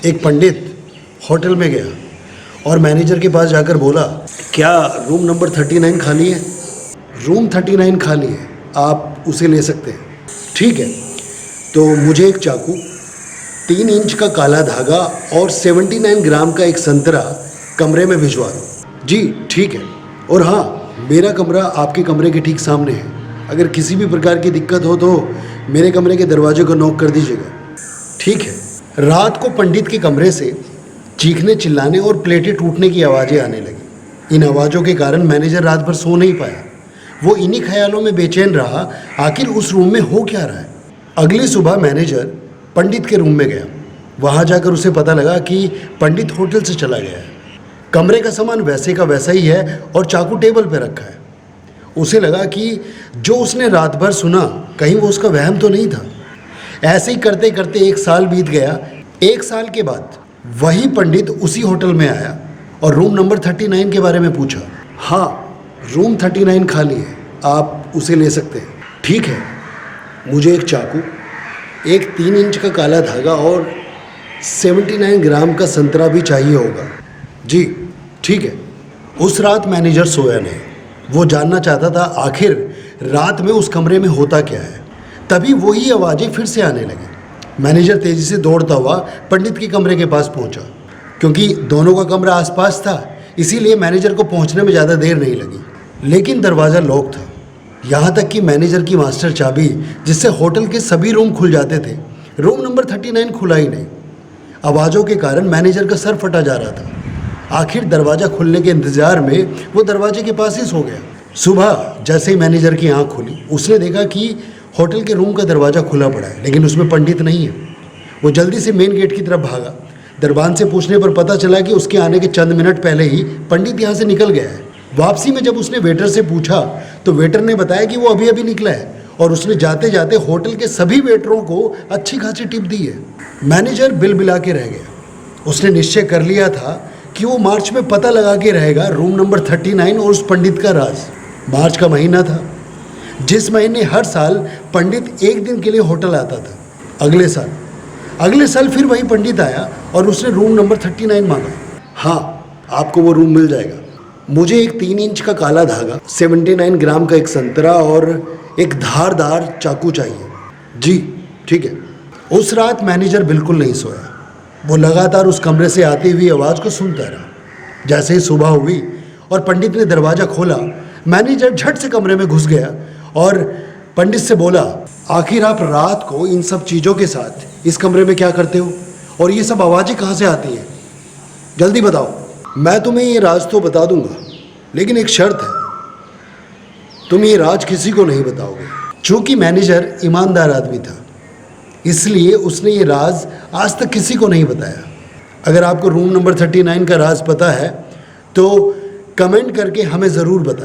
एक पंडित होटल में गया और मैनेजर के पास जाकर बोला, क्या रूम नंबर 39 खाली है? रूम 39 खाली है, आप उसे ले सकते हैं। ठीक है, तो मुझे एक चाकू, 3 इंच का काला धागा और 79 ग्राम का एक संतरा कमरे में भिजवा दो। जी ठीक है, और हाँ, मेरा कमरा आपके कमरे के ठीक सामने है। अगर किसी भी प्रकार की दिक्कत हो तो मेरे कमरे के दरवाजे को नॉक कर दीजिएगा। ठीक है। रात को पंडित के कमरे से चीखने, चिल्लाने और प्लेटें टूटने की आवाज़ें आने लगी। इन आवाज़ों के कारण मैनेजर रात भर सो नहीं पाया। वो इन्हीं ख्यालों में बेचैन रहा, आखिर उस रूम में हो क्या रहा है। अगली सुबह मैनेजर पंडित के रूम में गया। वहाँ जाकर उसे पता लगा कि पंडित होटल से चला गया है। कमरे का सामान वैसे का वैसा ही है और चाकू टेबल पर रखा है। उसे लगा कि जो उसने रात भर सुना, कहीं वो उसका वहम तो नहीं था। ऐसे ही करते करते 1 साल बीत गया। 1 साल के बाद वही पंडित उसी होटल में आया और रूम नंबर 39 के बारे में पूछा। हाँ, रूम 39 खाली है, आप उसे ले सकते हैं। ठीक है, मुझे एक चाकू, एक 3 इंच का काला धागा और 79 ग्राम का संतरा भी चाहिए होगा। जी ठीक है। उस रात मैनेजर सोया नहीं। वो जानना चाहता था आखिर रात में उस कमरे में होता क्या है। तभी वही आवाज़ें फिर से आने लगी। मैनेजर तेज़ी से दौड़ता हुआ पंडित के कमरे के पास पहुंचा। क्योंकि दोनों का कमरा आसपास था, इसीलिए मैनेजर को पहुंचने में ज़्यादा देर नहीं लगी। लेकिन दरवाज़ा लॉक था। यहाँ तक कि मैनेजर की मास्टर चाबी, जिससे होटल के सभी रूम खुल जाते थे, रूम नंबर 39 खुला ही नहीं। आवाज़ों के कारण मैनेजर का सर फटा जा रहा था। आखिर दरवाज़ा खुलने के इंतज़ार में वो दरवाजे के पास ही सो गया। सुबह जैसे ही मैनेजर की आँख खुली, उसने देखा कि होटल के रूम का दरवाज़ा खुला पड़ा है, लेकिन उसमें पंडित नहीं है। वो जल्दी से मेन गेट की तरफ भागा। दरबान से पूछने पर पता चला कि उसके आने के चंद मिनट पहले ही पंडित यहाँ से निकल गया है। वापसी में जब उसने वेटर से पूछा तो वेटर ने बताया कि वो अभी अभी निकला है और उसने जाते जाते होटल के सभी वेटरों को अच्छी खासी टिप दी है। मैनेजर बिल बिला के रह गया। उसने निश्चय कर लिया था कि वो मार्च में पता लगा के रहेगा रूम नंबर 39 और उस पंडित का राज। मार्च का महीना था, जिस महीने हर साल पंडित 1 दिन के लिए होटल आता था। अगले साल फिर वही पंडित आया और उसने रूम नंबर 39 मांगा। हाँ, आपको वो रूम मिल जाएगा। मुझे एक 3 इंच का काला धागा, 79 ग्राम का एक संतरा और एक धारदार चाकू चाहिए। जी ठीक है। उस रात मैनेजर बिल्कुल नहीं सोया। वो लगातार उस कमरे से आती हुई आवाज़ को सुनता रहा। जैसे ही सुबह हुई और पंडित ने दरवाज़ा खोला, मैनेजर झट से कमरे में घुस गया और पंडित से बोला, आखिर आप रात को इन सब चीज़ों के साथ इस कमरे में क्या करते हो और ये सब आवाज़ें कहाँ से आती हैं? जल्दी बताओ। मैं तुम्हें ये राज तो बता दूंगा, लेकिन एक शर्त है, तुम ये राज किसी को नहीं बताओगे। चूँकि मैनेजर ईमानदार आदमी था, इसलिए उसने ये राज आज तक किसी को नहीं बताया। अगर आपको रूम नंबर 39 का राज पता है तो कमेंट करके हमें ज़रूर बताएं।